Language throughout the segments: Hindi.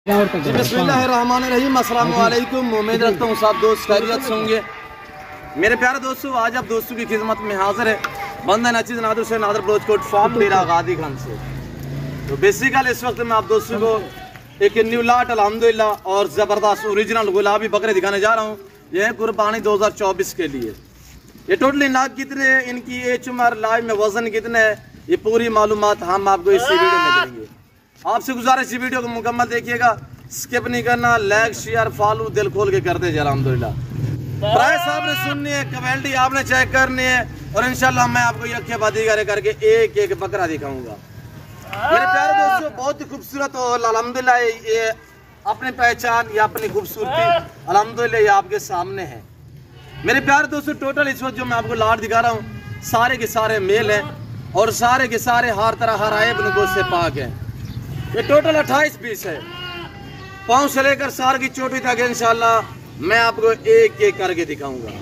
बिस्मिल्लाहिर्रहमानिर्रहीम, अस्सलाम वालेकुम। उम्मीद रखता हूँ सब दोस्त खैरियत से होंगे। मेरे प्यारे दोस्तों, आज आप दोस्तों की खिदमत में हाजिर है बंदा नचीज नादर से नादर ब्लोचकोट फार्म डेरा गादी खान से। तो बेसिकली इस वक्त मैं आप दोस्तों को एक न्यू लाट अल्हम्दुलिल्लाह और ज़बरदस्त ओरिजिनल गुलाबी बकरे दिखाने जा रहा हूँ। यह है कुर्बानी 2024 के लिए। ये टोटली नाग कितने है, इनकी एज उम्र, लाइव में वजन कितने है, ये पूरी मालूमात हम आपको इस वीडियो में देंगे। आपसे गुजारिश इस वीडियो को मुकम्मल देखिएगा, स्किप नहीं करना, लाइक शेयर फॉलो दिल खोल के करते जाए। अल्हम्दुलिल्लाह प्राइस आपने सुननी है, क्वालिटी आपने चेक करनी है और इंशाल्लाह मैं आपको यक्के बादी करके एक एक बकरा दिखाऊंगा। मेरे प्यारे दोस्तों, बहुत ही खूबसूरत और अल्हम्दुलिल्लाह ये अपनी पहचान या अपनी खूबसूरती अल्हम्दुलिल्लाह ये आपके सामने है। मेरे प्यारे दोस्तों, टोटल इस वक्त जो मैं आपको लाट दिखा रहा हूँ सारे के सारे मेल हैं और सारे के सारे हर तरह हर आयब नगोश से पाक हैं। ये टोटल 28 पीस है। पाँव से लेकर सार की चोटी तक इंशाल्लाह मैं आपको एक एक करके दिखाऊंगा।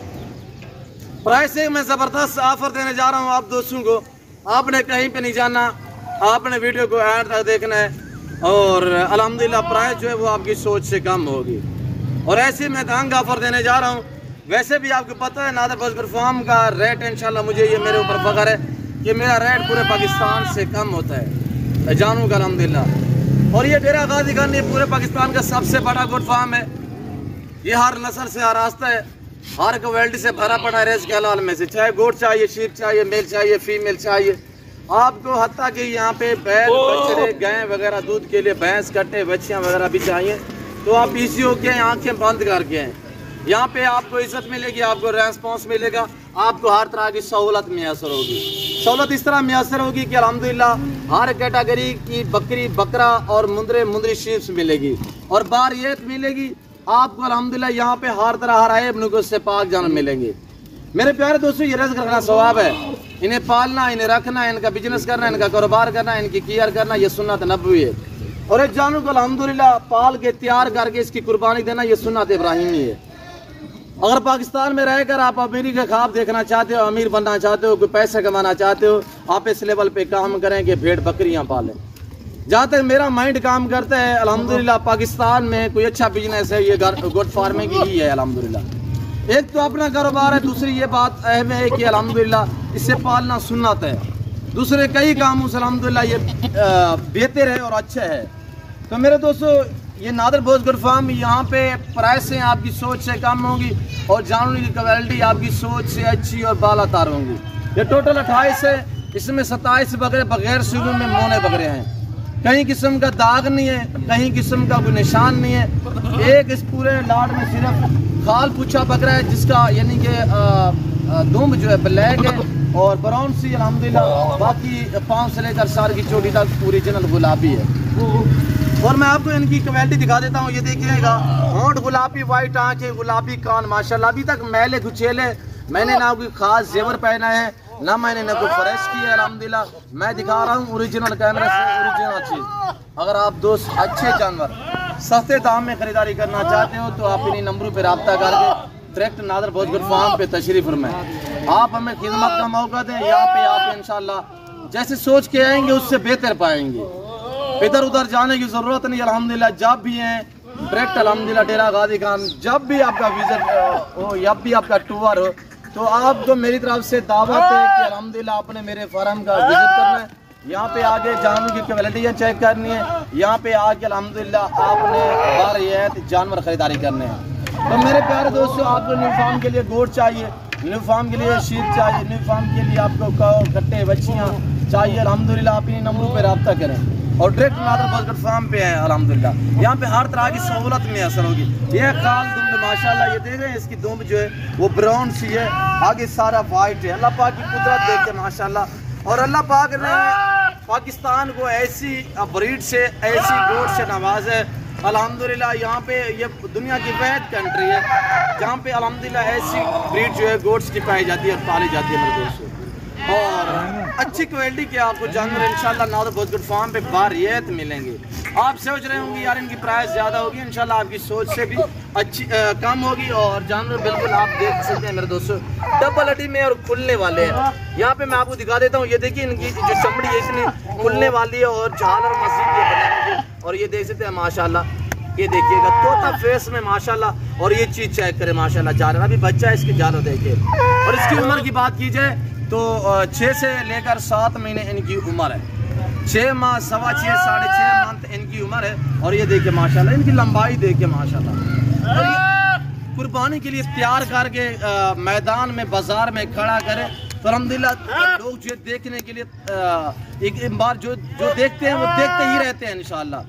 प्राइस से मैं ज़बरदस्त ऑफर देने जा रहा हूं आप दोस्तों को। आपने कहीं पे नहीं जाना, आपने वीडियो को एंड तक देखना है और अल्हम्दुलिल्लाह प्राइस जो है वो आपकी सोच से कम होगी। और ऐसे मैं तंग ऑफर देने जा रहा हूँ। वैसे भी आपको पता है नादर ब्लोचकोट फार्म का रेट इंशाल्लाह मुझे ये मेरे ऊपर फख्र है कि मेरा रेट पूरे पाकिस्तान से कम होता है, जानूँगा अल्हम्दुलिल्लाह। और ये डेरा गादी खान ये पूरे पाकिस्तान का सबसे बड़ा गोट फार्म है। ये हर नस्ल से आरास्ता है, हर क्वालिटी से भरा पड़ा है रेस के हलाल में से। चाहे गोट चाहिए, शीप चाहिए, मेल चाहिए, फीमेल चाहिए, आपको हत्ता कि यहाँ पे बैल बछड़े गाय वगैरह दूध के लिए भैंस कट्टे बच्चियाँ वगैरह भी चाहिए तो आप पीसी होके आँखें बंद करके हैं। यहाँ पे आपको इज्जत मिलेगी, आपको रेस्पॉन्स मिलेगा, आपको हर तरह की सहूलत मैसर होगी। सहूलत इस तरह मैसर होगी कि अल्हम्दुलिल्लाह हर कैटेगरी की बकरी बकरा और मुंदरी शीप्स मिलेगी और बारियत मिलेगी आपको अल्हम्दुलिल्लाह। यहाँ पे हर तरह हर आयब नगोश से पाक जानवर मिलेंगे। मेरे प्यारे दोस्तों, ये रिज़्क़ रखना सवाब है। इन्हें पालना, इन्हें रखना, इनका बिजनेस करना, इनका कारोबार करना, इनकी केयर करना, ये सुन्नत नबवी है। और एक जानवर को अल्हम्दुलिल्लाह पाल के तैयार करके इसकी कुर्बानी देना ये सुन्नत इब्राहिमी है। अगर पाकिस्तान में रहकर आप अमीरी का ख्वाब देखना चाहते हो, अमीर बनना चाहते हो, कोई पैसे कमाना चाहते हो, आप इस लेवल पे काम करें कि भेड़ बकरियां पालें। जहाँ तक मेरा माइंड काम करता है अल्हम्दुलिल्लाह पाकिस्तान में कोई अच्छा बिजनेस है ये गोट फार्मिंग ही है अल्हम्दुलिल्लाह। एक तो अपना कारोबार है, दूसरी ये बात अहम है कि अल्हम्दुलिल्लाह इससे पालना सुन्नत है। दूसरे कई कामों से अल्हम्दुलिल्लाह ये बेहतर है और अच्छा है। तो मेरे दोस्तों, ये नादर ब्लोचकोट फार्म यहाँ पे प्राइसें आपकी सोच से कम होंगी और जानवर की क्वालिटी आपकी सोच से अच्छी और बालातार होंगी। ये टोटल 28 है, इसमें 27 बकरे बगैर शुरू में मोने बकरे हैं। कहीं किस्म का दाग नहीं है, कहीं किस्म का कोई निशान नहीं है। एक इस पूरे लाट में सिर्फ खाल पूछा बकरा है जिसका यानी कि दुम जो है ब्लैक है और ब्राउन सी अल्हम्दुलिल्लाह। बाकी पाँव से लेकर सार की चोटी तक ओरिजिनल गुलाबी है। और मैं आपको इनकी क्वालिटी दिखा देता हूँ। ये देखिएगा, होंठ गुलाबी, वाइट आंखें, गुलाबी कान, माशाल्लाह। अभी तक मैले कुचेले मैंने ना कोई खास जेवर पहना है, ना मैंने ना कोई फ्रेश किया है अल्हम्दुलिल्लाह। मैं दिखा रहा हूँ ओरिजिनल कैमरा से ओरिजिनल चीज़। अगर आप दोस्त अच्छे जानवर सस्ते दाम में खरीदारी करना चाहते हो तो आप इन्हीं नंबरों पर रब्ता करके डायरेक्ट नादर ब्लोचकोट फार्म पे तशरीफ फरमाएं। आप हमें खिदमत का मौका दें। यहाँ पे आप इंशाल्लाह जैसे सोच के आएंगे उससे बेहतर पाएंगे। इधर उधर जाने की जरूरत नहीं अल्हम्दुलिल्लाह। जब भी हैं डायरेक्ट अल्हम्दुलिल्लाह डेरा गादी खान, जब भी आपका विजिट हो, जब भी आपका टूर हो तो आपको मेरी तरफ से दावत है कि अल्हम्दुलिल्लाह आपने मेरे फार्म का विजिट करना है। यहाँ पे आके जानवर की क्वालिटियाँ चेक करनी है, यहाँ पे आके अल्हम्दुलिल्लाह आपने बारियत जानवर खरीदारी करने हैं। तो मेरे प्यारे दोस्तों, आपको न्यू फार्म के लिए गोट चाहिए, न्यू फार्म के लिए शीप चाहिए, न्यू फार्म के लिए आपको कट्टे बच्चियाँ चाहिए, अल्हम्दुलिल्लाह आप इन्हीं नंबरों पर रब्ता करें और डायरेक्ट नादर ब्लोचकोट फार्म पे है अल्हम्दुलिल्लाह। यहाँ पे हर तरह की सहूलत मैसर होगी। ये खाल दुम माशाल्लाह, ये देख रहे हैं इसकी दुम जो है वो ब्राउन सी है, आगे सारा वाइट है। अल्लाह पाक की कुदरत देखते माशाल्लाह। और अल्लाह पाक ने पाकिस्तान को ऐसी ब्रीड से, ऐसी गोट से नवाज है अल्हम्दुलिल्लाह। यहाँ पे ये दुनिया की वहद कंट्री है जहाँ पे अल्हम्दुलिल्लाह ऐसी ब्रीड जो है गोट्स की पाई जाती है और पाली जाती है मेरे दोस्तों। और अच्छी क्वालिटी के आपको जानवर इंशाल्लाह नादर ब्लोचकोट फार्म पे बारियत मिलेंगे। आप सोच रहे होंगे यार इनकी प्राइस ज़्यादा होगी, इंशाल्लाह आपकी सोच से भी अच्छी कम होगी। और जानवर बिल्कुल आप देख सकते हैं मेरे दोस्तों, डबल हड्डी में और खुलने वाले हैं। यहाँ पे मैं आपको दिखा देता हूँ। ये देखिए इनकी जो चमड़ी है इतनी खुलने वाली है और झालर मसीह की बनाएंगे। और ये देख सकते हैं माशाल्लाह ये देखिएगा तोता फेस में माशाल्लाह। और ये चीज चेक करें माशाल्लाह, जानवर अभी बच्चा है इसकी, जानो देखिए। और इसकी उम्र की बात की जाए तो 6 से लेकर 7 महीने इनकी उम्र है। 6 माह, 6.25, 6.5 मंथ इनकी उम्र है। और ये देखिए माशाल्लाह, इनकी लंबाई देखिए माशाल्लाह। और ये कुर्बानी के लिए तैयार करके मैदान में, बाजार में खड़ा करें तो अल्हम्दुलिल्लाह लोग जो देखने के लिए एक बार जो देखते हैं वो देखते ही रहते हैं इंशाल्लाह।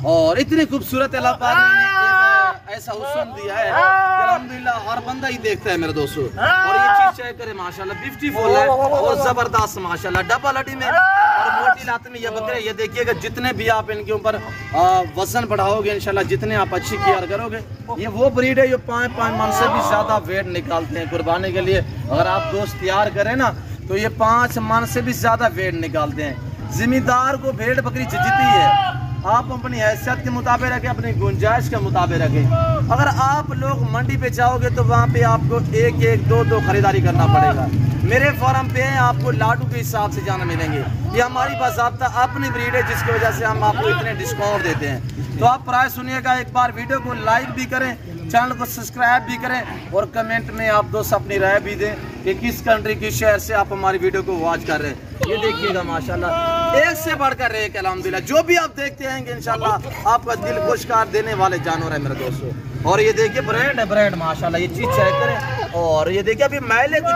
और इतनी खूबसूरत अल्लाह पाक ने एक ऐसा हुस्न दिया है कि अल्हम्दुलिल्लाह हर बंदा ही देखता है मेरे दोस्तों। और ये चीज चेक करें माशाल्लाह, ब्यूटीफुल है और जबरदस्त माशाल्लाह। डबल हड्डी में और मोटी लात में ये बकरे, ये देखिएगा जितने भी आप इनके ऊपर वजन बढ़ाओगे इंशाल्लाह, जितने आप अच्छी केयर करोगे, ये वो ब्रीड है जो 5 मन से भी ज्यादा वेट निकालते हैं कुर्बानी के लिए। अगर आप दोस्त तैयार करें ना तो ये 5 मन से भी ज्यादा वेट निकालते हैं। जिम्मेदार को भेड़ बकरी जितती है, आप अपनी हैसियत के मुताबिक रखें, अपनी गुंजाइश के मुताबिक रखें। अगर आप लोग मंडी पे जाओगे तो वहाँ पे आपको 1-1, 2-2 खरीदारी करना पड़ेगा। मेरे फार्म पे आपको लाडू के हिसाब से जाना मिलेंगे। ये हमारी बाज़ाब्ता अपनी ब्रीड है जिसकी वजह से हम आपको इतने डिस्काउंट देते हैं। तो आप प्राइस सुनिएगा, एक बार वीडियो को लाइक भी करें, चैनल को सब्सक्राइब भी करें और कमेंट में आप दोस्त अपनी राय भी दें कि किस कंट्री, किस शहर से आप हमारी वीडियो को वॉच कर रहे हैं। ये देखिएगा माशाल्लाह, एक से बढ़कर एक अल्हम्दुलिल्लाह। जो भी आप देखते हैं इंशाल्लाह आपका दिल खुश कर देने वाले जानवर है मेरे दोस्तों। और ये देखिए ब्रांड है, ब्रांड माशाल्लाह। ये चीज चेक करें। और ये देखिए अभी मैले कुछ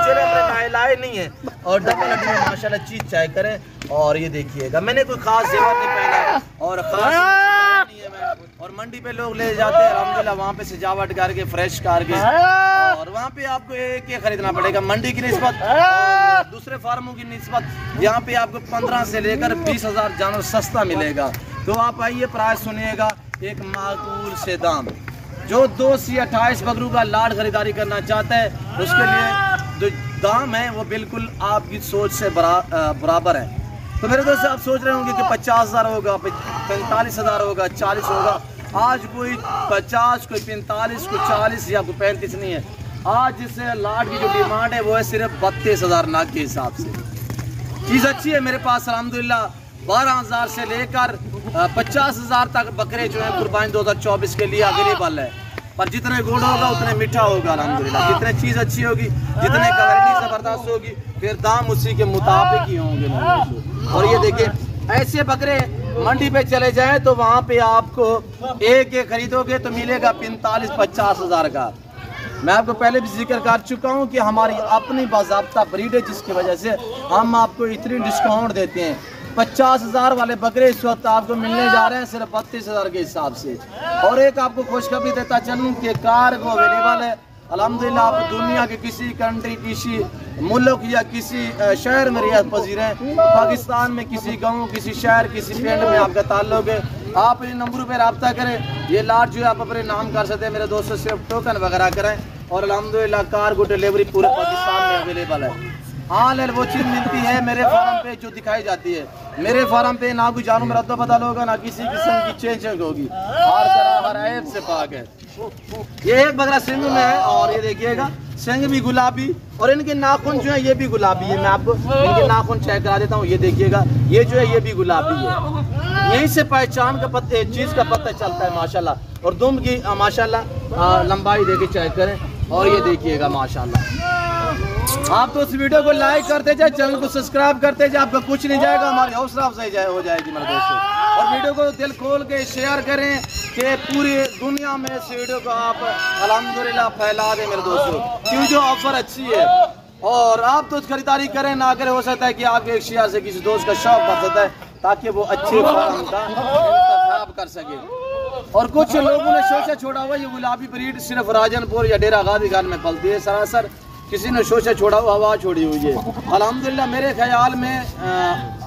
महिलाएं नहीं है। और डबल हड्डी में माशाल्लाह चीज चेक करें। और ये देखिएगा मैंने कोई खास जेवर नहीं पहना और खास नहीं है मैं। और मंडी पे लोग ले जाते हैं अल्हम्दुलिल्लाह, वहाँ पे सजावट करके फ्रेश करके, और वहाँ पे आपको एक खरीदना पड़ेगा मंडी की निस्बत और दूसरे फार्मों की निस्बत। यहाँ पे आपको 15 से लेकर 20,000 जानवर सस्ता मिलेगा। तो आप आइए, प्राइस सुनिएगा, एक माकूल से दाम। जो 2 से 28 बकरों का लाड खरीदारी करना चाहता है उसके लिए जो दाम है वो बिल्कुल आपकी सोच से बराबर है। तो मेरे दोस्त आप सोच रहे होंगे कि 50,000 होगा, 45,000 होगा, 40 होगा। आज कोई 50, कोई 45, कोई 40 या कोई 35 नहीं है। आज जिस लाड की जो डिमांड है वो है सिर्फ 32,000 नाक के हिसाब से। चीज़ अच्छी है मेरे पास अल्हम्दुलिल्लाह। 12,000 से लेकर 50,000 तक बकरे जो है कुर्बानी 2024 के लिए अवेलेबल है। पर जितने गुड़ होगा उतने मीठा होगा अल्हम्दुलिल्लाह। जितने चीज़ अच्छी होगी, जितने क्वालिटी ज़बरदस्त होगी, फिर दाम उसी के मुताबिक ही होंगे। और ये देखिए ऐसे बकरे मंडी पे चले जाएं तो वहाँ पे आपको एक खरीदोगे तो मिलेगा 45-50,000 का। मैं आपको पहले भी जिक्र कर चुका हूँ कि हमारी अपनी बाज़ाब्ता ब्रीड है जिसकी वजह से हम आपको इतनी डिस्काउंट देते हैं। 50,000 वाले बकरे इस वक्त आपको मिलने जा रहे हैं सिर्फ 32,000 के हिसाब से। और एक आपको खुशखबरी देता चलूँ कि कार्गो अवेलेबल है अल्हम्दुलिल्लाह। आप दुनिया के किसी कंट्री, किसी मुल्क या किसी शहर में रियासत पजीर हैं, पाकिस्तान में किसी गाँव, किसी शहर, किसी पिंड में आपका ताल्लुक है, आप इन नंबरों पर रब्ता करें। ये लाट जो है आप अपने नाम कर सकते हैं मेरे दोस्तों, सिर्फ टोकन वगैरह करें और अल्हम्दुलिल्लाह कार्गो डिलीवरी पूरे पाकिस्तान में अवेलेबल है। हाँ ले वो चीज़ मिलती है मेरे फार्म पे जो दिखाई जाती है। मेरे फार्म पे ना कोई जानवर रद्द बदल होगा, ना किसी किस्म की चेंज होगी, हर तरह हर ऐप से पाक है। ये एक बकरा सिंग में है और ये देखिएगा सिंग भी गुलाबी और इनके नाखून जो है ये भी गुलाबी है। मैं आपको इनके नाखून चेक करा देता हूँ। ये देखिएगा ये जो है ये भी गुलाबी है। यहीं से पहचान का पत्ते चीज़ का पता चलता है माशाल्लाह। और दुम की माशाल्लाह लंबाई देखिए चेक करें। और ये देखिएगा माशाल्लाह। आप तो इस वीडियो को लाइक करते जाए, चैनल को सब्सक्राइब करते जाए, आपका कुछ नहीं जाएगा, हमारी हौसला अफजाई हो जाएगी मेरे दोस्तों। और वीडियो को दिल खोल के शेयर करें कि पूरी दुनिया में इस वीडियो को आप अल्हम्दुलिल्लाह फैला दें मेरे दोस्तों, क्यों जो ऑफर अच्छी है। और आप तो खरीदारी करें ना करें, हो सकता है कि आपके एक शेयर से किसी दोस्त का शौक बढ़ सकता है ताकि वो अच्छे फार्म का इंतखाब कर सके। और कुछ लोगों ने शोशा छोड़ा हुआ, ये गुलाबी ब्रीड सिर्फ राजनपुर या डेरा गाजी खान में पलती है। सरासर किसी ने शोशा छोड़ा हुआ, हवा छोड़ी हुई है। अल्हम्दुलिल्लाह मेरे ख्याल में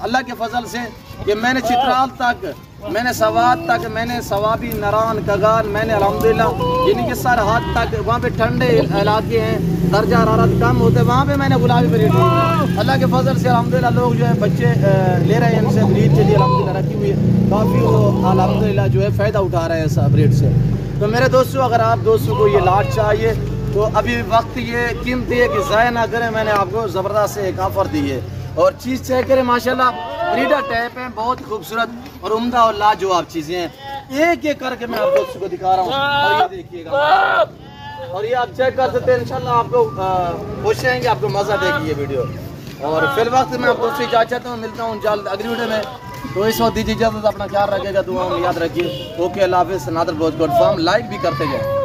अल्लाह के फजल से कि मैंने चित्राल तक, मैंने सवात तक, मैंने सवाबी, नरान, कगान, मैंने अल्हम्दुलिल्लाह यानी कि सरहद तक, वहाँ पे ठंडे इलाके हैं, दर्जा हरारत कम होते हैं, वहाँ पे मैंने गुलाबी ब्रीड ली। अल्लाह के फजल से अल्हम्दुलिल्लाह लोग जो है बच्चे ले रहे हैं इनसे, ब्रीड के लिए अल्हम्दुलिल्लाह रखी हुई है, काफ़ी वो अल्हम्दुलिल्लाह जो है फ़ायदा उठा रहे हैं इस ब्रीड से। तो मेरे दोस्तों अगर आप दोस्तों को ये लाट चाहिए तो अभी वक्त ये कीमती है कि ज़ाया ना करें। मैंने आपको ज़बरदस्त एक ऑफ़र दी है और चीज़ चेक करें माशाल्लाह। ब्रीडर टैप है, बहुत खूबसूरत और उम्दा और लाजवाब चीज़ें हैं। एक एक करके मैं आप दोस्तों को दिखा रहा हूँ। और ये देखिएगा, और ये आप चेक कर सकते हैं। इंशाल्लाह आपको खुश रहेंगे, आपको मजा देगी ये वीडियो। और फिर वक्त मैं आप दोस्तों से इजाजत चाहता हूँ, मिलता हूँ जल्द अगली वीडियो में। तो इस वक्त दीजिए इजाजत, अपना ख्याल रखिएगा, दुआ में याद रखिए। ओके, अल्लाह हाफिज़। नादर ब्लॉच डॉट कॉम लाइक भी करते जाए।